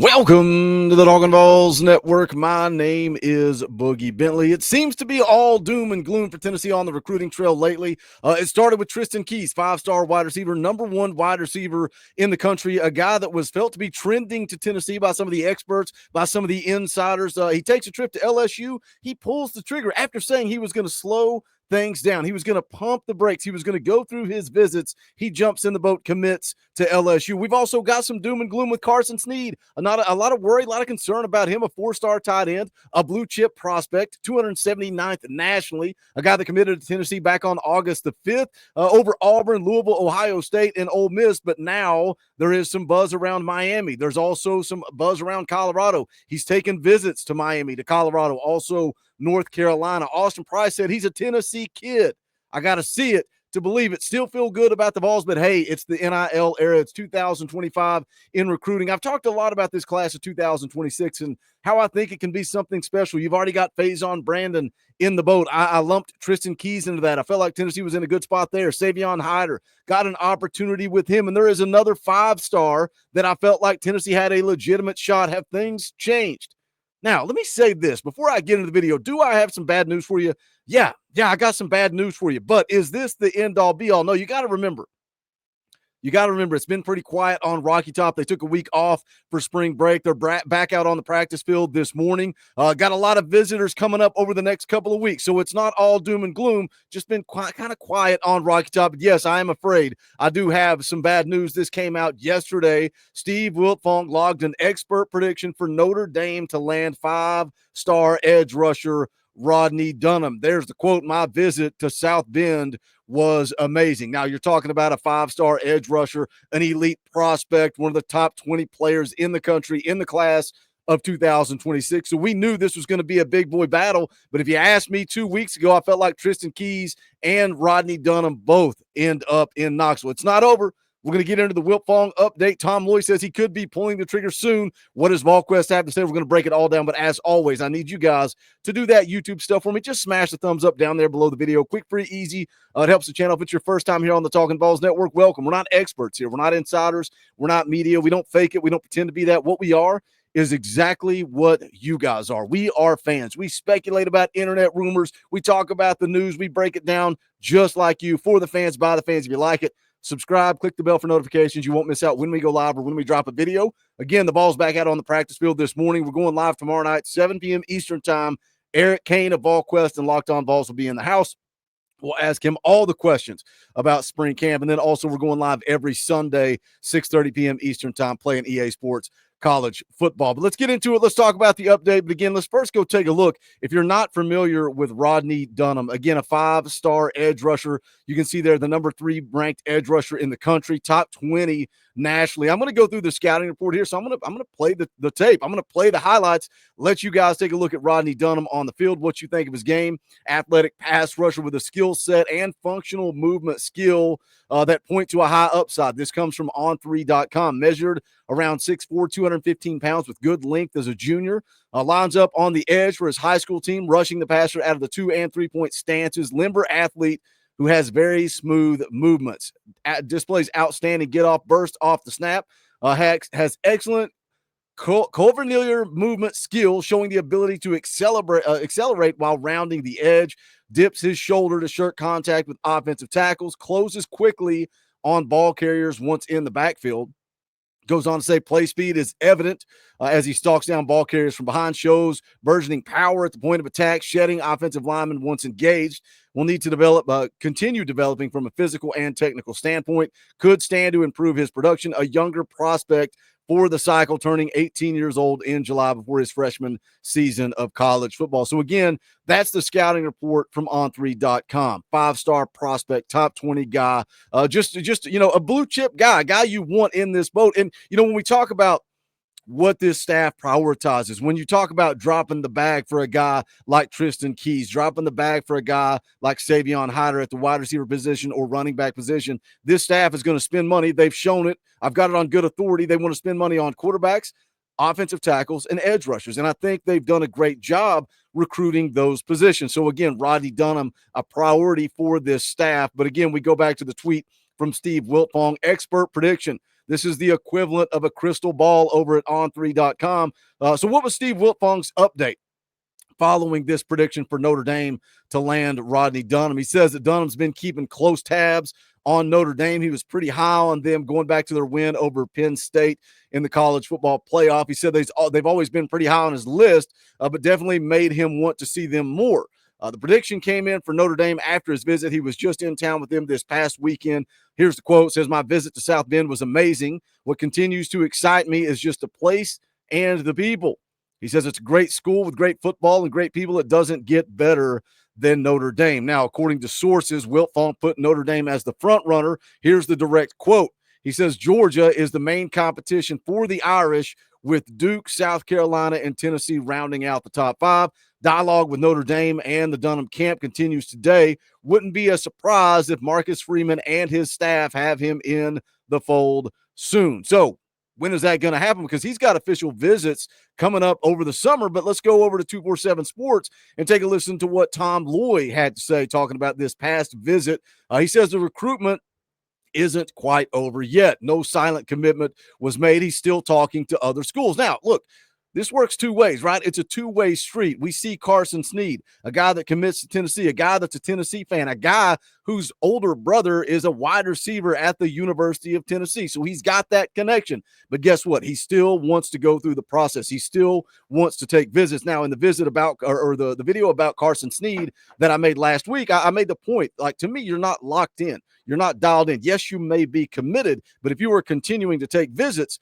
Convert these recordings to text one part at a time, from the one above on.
Welcome to the Talkin VAWLS Network. My name is Boogie Bentley. It seems to be all doom and gloom for Tennessee on the recruiting trail lately. It started with Tristan Keys, five-star wide receiver, number one wide receiver in the country, a guy that was felt to be trending to Tennessee by some of the experts, by some of the insiders. He takes a trip to LSU. He pulls the trigger after saying he was going to slow things down. He was going to pump the brakes. He was going to go through his visits. He jumps in the boat, commits to LSU. We've also got some doom and gloom with Carson Snead. A lot of worry, a lot of concern about him, a four-star tight end, a blue chip prospect, 279th nationally, a guy that committed to Tennessee back on August the 5th over Auburn, Louisville, Ohio State, and Ole Miss. But now there is some buzz around Miami. There's also some buzz around Colorado. He's taken visits to Miami, to Colorado, also North Carolina. Austin Price said he's a Tennessee kid. I got to see it to believe it. Still feel good about the Vols, but hey, it's the NIL era. It's 2025 in recruiting. I've talked a lot about this class of 2026 and how I think it can be something special. You've already got Faison Brandon in the boat. I lumped Tristan Keys into that. I felt like Tennessee was in a good spot there. Savion Hyder got an opportunity with him, and there is another five-star that I felt like Tennessee had a legitimate shot. Have things changed? Now, let me say this before I get into the video. Do I have some bad news for you? Yeah, I got some bad news for you. But is this the end-all, be-all? No, you got to remember. It's been pretty quiet on Rocky Top. They took a week off for spring break. They're back out on the practice field this morning. Got a lot of visitors coming up over the next couple of weeks. So it's not all doom and gloom, just been kind of quiet on Rocky Top. But yes, I am afraid I do have some bad news. This came out yesterday. Steve Wiltfong logged an expert prediction for Notre Dame to land five-star edge rusher Rodney Dunham. There's the quote: "My visit to South Bend was amazing." Now you're talking about a five-star edge rusher, an elite prospect, one of the top 20 players in the country in the class of 2026. So we knew this was going to be a big boy battle. But if you asked me 2 weeks ago, I felt like Tristan Keys and Rodney Dunham both end up in Knoxville. It's not over. We're going to get into the Wiltfong update. Tom Loy says he could be pulling the trigger soon. What does VolQuest have to say? We're going to break it all down. But as always, I need you guys to do that YouTube stuff for me. Just smash the thumbs up down there below the video. Quick, free, easy. It helps the channel. If it's your first time here on the Talkin VAWLS Network, welcome. We're not experts here. We're not insiders. We're not media. We don't fake it. We don't pretend to be that. What we are is exactly what you guys are. We are fans. We speculate about internet rumors. We talk about the news. We break it down just like you, for the fans, by the fans. If you like it, subscribe, click the bell for notifications. You won't miss out when we go live or when we drop a video. Again, the ball's back out on the practice field this morning. We're going live tomorrow night, 7 p.m. Eastern time. Eric Kane of VolQuest and Locked On Vols will be in the house. We'll ask him all the questions about spring camp. And then also we're going live every Sunday, 6:30 p.m. Eastern time, playing EA Sports college football. But let's get into it. Let's talk about the update. But again, let's first go take a look. If you're not familiar with Rodney Dunham, again, a five-star edge rusher. You can see there the number 3 ranked edge rusher in the country, top 20 nationally. I'm going to go through the scouting report here. So I'm going to play the tape. I'm going to play the highlights, let you guys take a look at Rodney Dunham on the field, what you think of his game. Athletic pass rusher with a skill set and functional movement skill that point to a high upside. This comes from on3.com. Measured around 6'4", 215 pounds with good length as a junior. Lines up on the edge for his high school team, rushing the passer out of the 2- and 3-point stances. Limber athlete who has very smooth movements. Displays outstanding get-off burst off the snap. Has excellent curvilinear movement skill, showing the ability to accelerate while rounding the edge. Dips his shoulder to shirt contact with offensive tackles. Closes quickly on ball carriers once in the backfield. Goes on to say play speed is evident as he stalks down ball carriers from behind. Shows burgeoning power at the point of attack, shedding offensive linemen once engaged. Will need to continue developing from a physical and technical standpoint. Could stand to improve his production. A younger prospect for the cycle, turning 18 years old in July before his freshman season of college football. So again, that's the scouting report from on3.com. 5-star prospect, top 20 guy, just a blue chip guy, a guy you want in this boat. And when we talk about what this staff prioritizes, when you talk about dropping the bag for a guy like Tristan Keys, dropping the bag for a guy like Savion Hyder at the wide receiver position or running back position, this staff is going to spend money. They've shown it. I've got it on good authority. They want to spend money on quarterbacks, offensive tackles, and edge rushers. And I think they've done a great job recruiting those positions. So again, Rodney Dunham, a priority for this staff. But again, we go back to the tweet from Steve Wiltfong, expert prediction. This is the equivalent of a crystal ball over at on3.com. So what was Steve Wiltfong's update following this prediction for Notre Dame to land Rodney Dunham? He says that Dunham's been keeping close tabs on Notre Dame. He was pretty high on them going back to their win over Penn State in the college football playoff. He said they've always been pretty high on his list, but definitely made him want to see them more. The prediction came in for Notre Dame after his visit. He was just in town with them this past weekend. Here's the quote. It says, "My visit to South Bend was amazing. What continues to excite me is just the place and the people." He says it's a great school with great football and great people. It doesn't get better than Notre Dame. Now, according to sources, Wiltfong put Notre Dame as the front runner. Here's the direct quote. He says Georgia is the main competition for the Irish, with Duke, South Carolina, and Tennessee rounding out the top five. Dialogue with Notre Dame and the Dunham camp continues today. Wouldn't be a surprise if Marcus Freeman and his staff have him in the fold soon. So when is that going to happen? Because he's got official visits coming up over the summer. But let's go over to 247 Sports and take a listen to what Tom Loy had to say talking about this past visit. He says the recruitment isn't quite over yet. No silent commitment was made. He's still talking to other schools. Now, look, this works two ways, right? It's a two-way street. We see Carson Snead, a guy that commits to Tennessee, a guy that's a Tennessee fan, a guy whose older brother is a wide receiver at the University of Tennessee. So he's got that connection. But guess what? He still wants to go through the process. He still wants to take visits. Now, in the visit about, or the video about Carson Snead that I made last week, I made the point, like, to me, you're not locked in. You're not dialed in. Yes, you may be committed, but if you are continuing to take visits,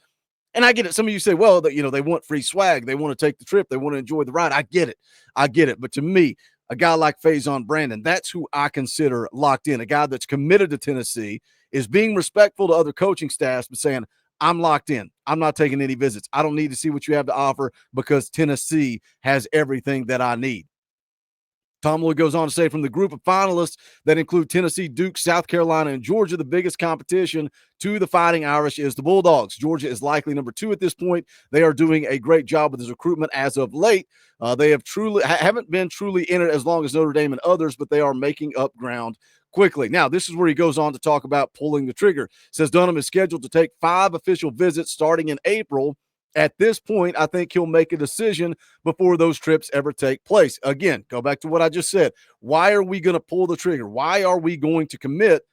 and I get it. Some of you say, well, they want free swag. They want to take the trip. They want to enjoy the ride. I get it. But to me, a guy like Faison Brandon, that's who I consider locked in. A guy that's committed to Tennessee, is being respectful to other coaching staffs, but saying, I'm locked in. I'm not taking any visits. I don't need to see what you have to offer because Tennessee has everything that I need. Tom Loy goes on to say, from the group of finalists that include Tennessee, Duke, South Carolina, and Georgia, the biggest competition to the Fighting Irish is the Bulldogs. Georgia is likely number 2 at this point. They are doing a great job with his recruitment as of late. They haven't been truly in it as long as Notre Dame and others, but they are making up ground quickly. Now, this is where he goes on to talk about pulling the trigger. Says Dunham is scheduled to take 5 official visits starting in April. At this point, I think he'll make a decision before those trips ever take place. Again, go back to what I just said. Why are we going to pull the trigger? Why are we going to commit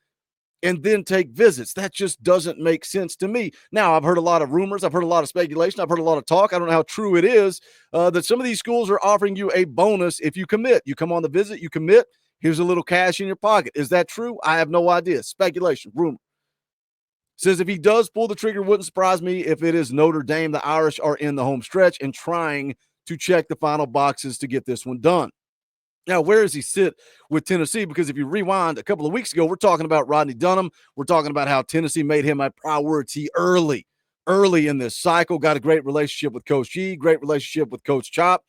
and then take visits? That just doesn't make sense to me. Now, I've heard a lot of rumors. I've heard a lot of speculation. I've heard a lot of talk. I don't know how true it is that some of these schools are offering you a bonus if you commit. You come on the visit, you commit, here's a little cash in your pocket. Is that true? I have no idea. Speculation, rumor. Says if he does pull the trigger, wouldn't surprise me if it is Notre Dame. The Irish are in the home stretch and trying to check the final boxes to get this one done. Now, where does he sit with Tennessee? Because if you rewind a couple of weeks ago, we're talking about Rodney Dunham. We're talking about how Tennessee made him a priority early in this cycle. Got a great relationship with Coach G, great relationship with Coach Chop.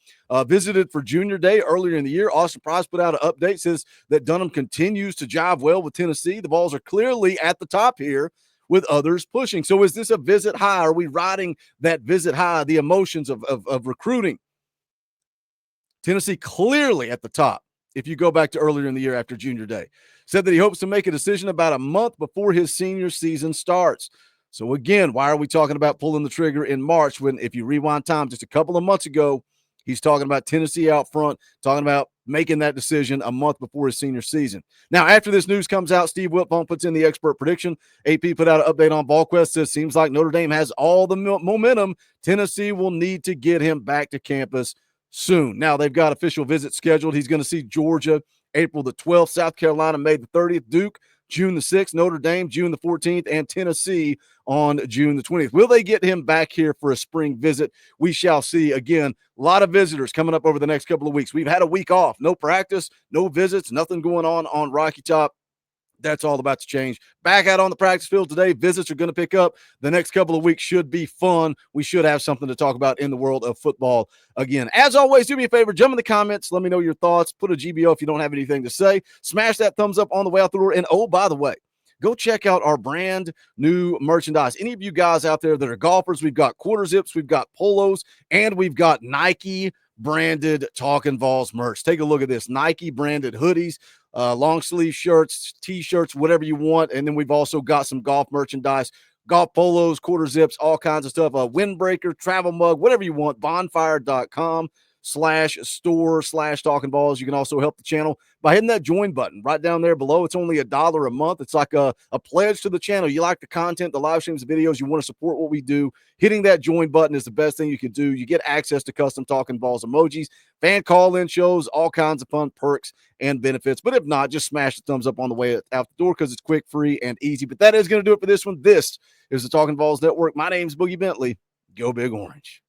Visited for Junior Day earlier in the year. Austin Price put out an update, says that Dunham continues to jive well with Tennessee. The Vols are clearly at the top here, with others pushing. So is this a visit high? Are we riding that visit high, the emotions of recruiting? Tennessee clearly at the top. If you go back to earlier in the year after Junior Day, said that he hopes to make a decision about a month before his senior season starts. So again, why are we talking about pulling the trigger in March when, if you rewind time just a couple of months ago, he's talking about Tennessee out front, talking about making that decision a month before his senior season. Now, after this news comes out, Steve Wiltfong puts in the expert prediction. AP put out an update on VolQuest, says seems like Notre Dame has all the momentum. Tennessee will need to get him back to campus soon. Now, they've got official visits scheduled. He's going to see Georgia April the 12th, South Carolina May the 30th, Duke June the 6th, Notre Dame June the 14th, and Tennessee on June the 20th. Will they get him back here for a spring visit? We shall see. Again, a lot of visitors coming up over the next couple of weeks. We've had a week off, no practice, no visits, nothing going on Rocky Top. That's all about to change. Back out on the practice field today. Visits are going to pick up. The next couple of weeks should be fun. We should have something to talk about in the world of football again. As always, do me a favor, jump in the comments. Let me know your thoughts. Put a GBO if you don't have anything to say. Smash that thumbs up on the way out the door. And oh, by the way, go check out our brand new merchandise. Any of you guys out there that are golfers, we've got quarter zips, we've got polos, and we've got Nike branded Talkin VAWLS merch. Take a look at this. Nike branded hoodies, long sleeve shirts, t-shirts, whatever you want. And then we've also got some golf merchandise. golf polos, quarter zips, all kinds of stuff. A windbreaker, travel mug, whatever you want. Bonfire.com/store/talking balls. You can also help the channel by hitting that join button right down there below. It's only $1 a month. It's like a pledge to the channel. You like the content, the live streams, the videos, you want to support what we do. Hitting that join button is the best thing you can do. You get access to custom Talking Balls emojis, fan call-in shows, all kinds of fun perks and benefits. But if not, just smash the thumbs up on the way out the door because it's quick, free, and easy. But that is going to do it for this one. This is the Talking Balls Network. My name's Boogie Bentley. Go Big Orange.